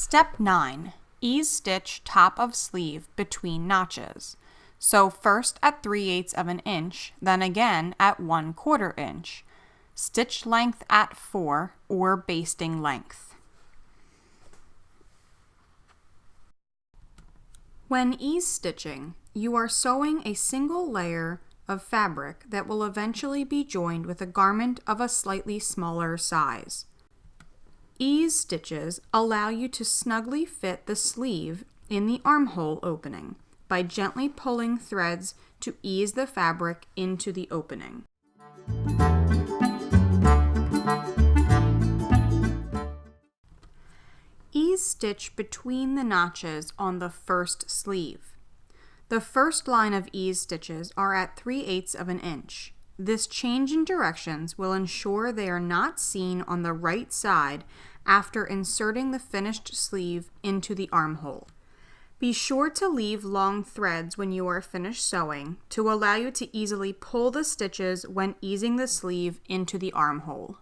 Step 9. Ease stitch top of sleeve between notches. So first at 3/8 of an inch, then again at 1/4 inch. Stitch length at 4 or basting length. When ease stitching, you are sewing a single layer of fabric that will eventually be joined with a garment of a slightly smaller size. Ease stitches allow you to snugly fit the sleeve in the armhole opening by gently pulling threads to ease the fabric into the opening. Ease stitch between the notches on the first sleeve. The first line of ease stitches are at 3/8 of an inch. This change in directions will ensure they are not seen on the right side after inserting the finished sleeve into the armhole. Be sure to leave long threads when you are finished sewing to allow you to easily pull the stitches when easing the sleeve into the armhole.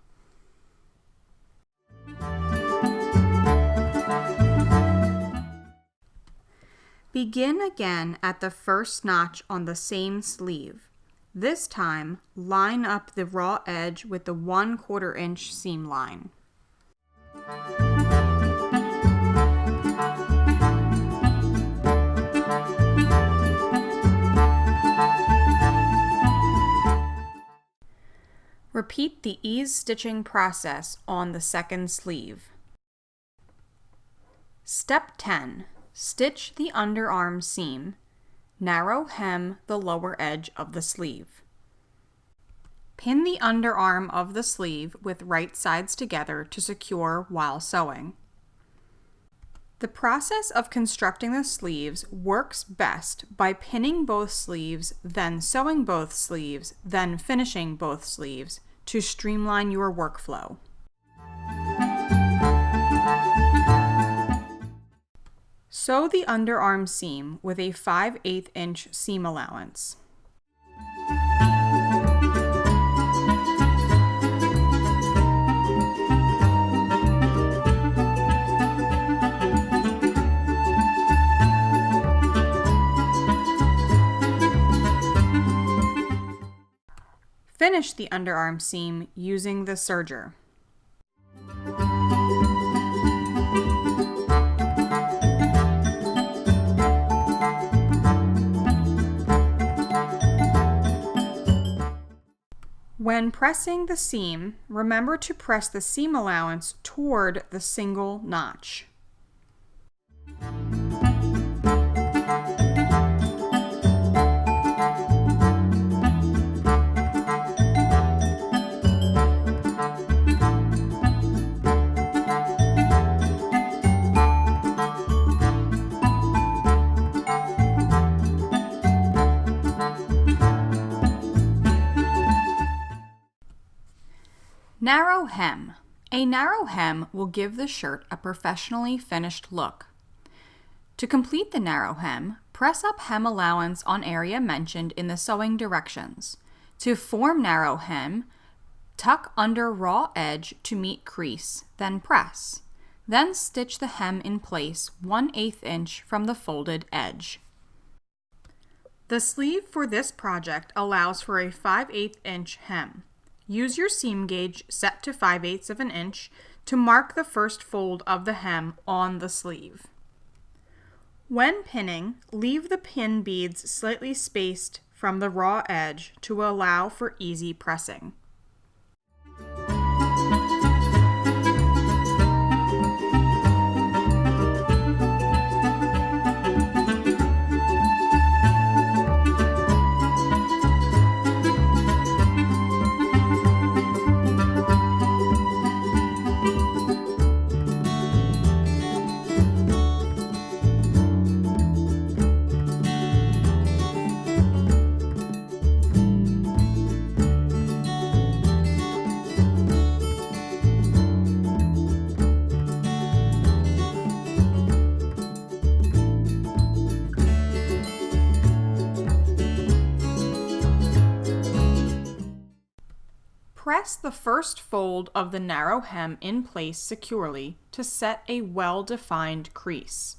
Begin again at the first notch on the same sleeve. This time, line up the raw edge with the 1/4 inch seam line. Repeat the ease stitching process on the second sleeve. Step 10. Stitch the underarm seam. Narrow hem the lower edge of the sleeve. Pin the underarm of the sleeve with right sides together to secure while sewing. The process of constructing the sleeves works best by pinning both sleeves, then sewing both sleeves, then finishing both sleeves to streamline your workflow. Sew the underarm seam with a 5/8 inch seam allowance. Finish the underarm seam using the serger. When pressing the seam, remember to press the seam allowance toward the single notch. Narrow hem. A narrow hem will give the shirt a professionally finished look. To complete the narrow hem, press up hem allowance on area mentioned in the sewing directions. To form narrow hem, tuck under raw edge to meet crease, then press. Then stitch the hem in place 1/8 inch from the folded edge. The sleeve for this project allows for a 5/8 inch hem. Use your seam gauge set to 5/8 of an inch to mark the first fold of the hem on the sleeve. When pinning, leave the pin beads slightly spaced from the raw edge to allow for easy pressing. Press the first fold of the narrow hem in place securely to set a well-defined crease.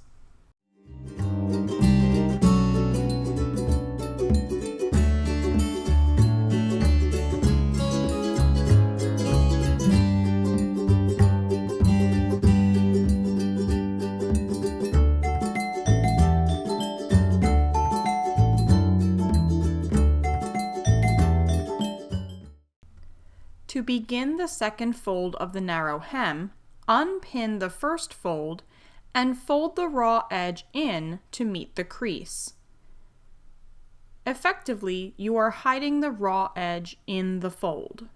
To begin the second fold of the narrow hem, unpin the first fold and fold the raw edge in to meet the crease. Effectively, you are hiding the raw edge in the fold.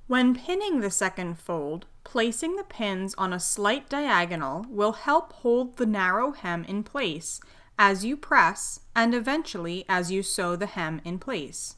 When pinning the second fold, placing the pins on a slight diagonal will help hold the narrow hem in place as you press and eventually as you sew the hem in place.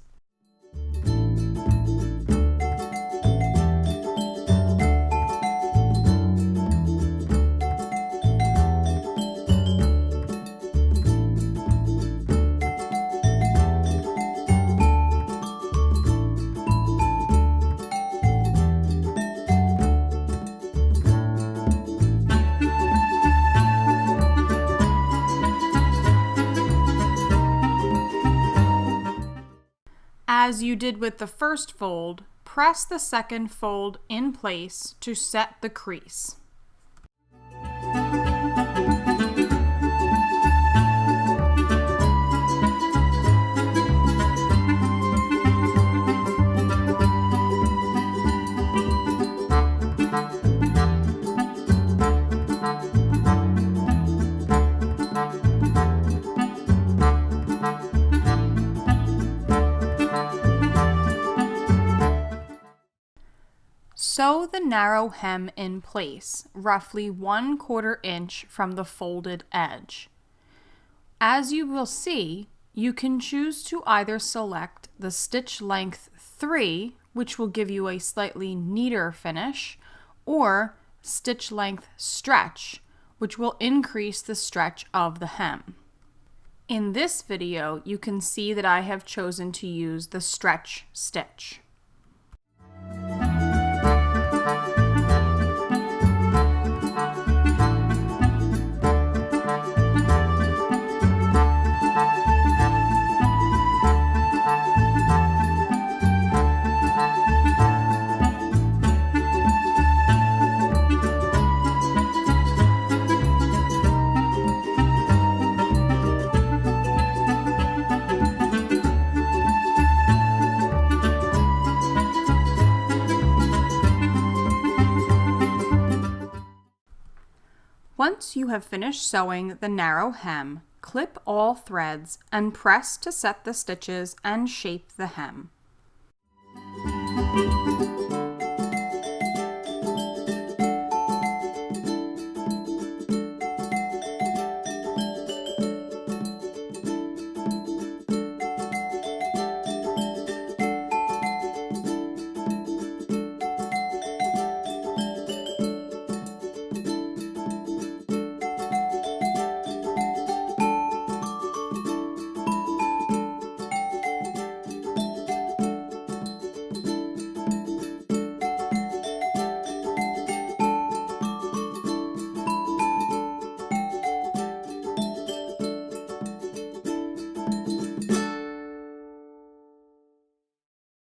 As you did with the first fold, press the second fold in place to set the crease. Sew the narrow hem in place, roughly 1/4 inch from the folded edge. As you will see, you can choose to either select the stitch length 3, which will give you a slightly neater finish, or stitch length stretch, which will increase the stretch of the hem. In this video, you can see that I have chosen to use the stretch stitch. Once you have finished sewing the narrow hem, clip all threads and press to set the stitches and shape the hem.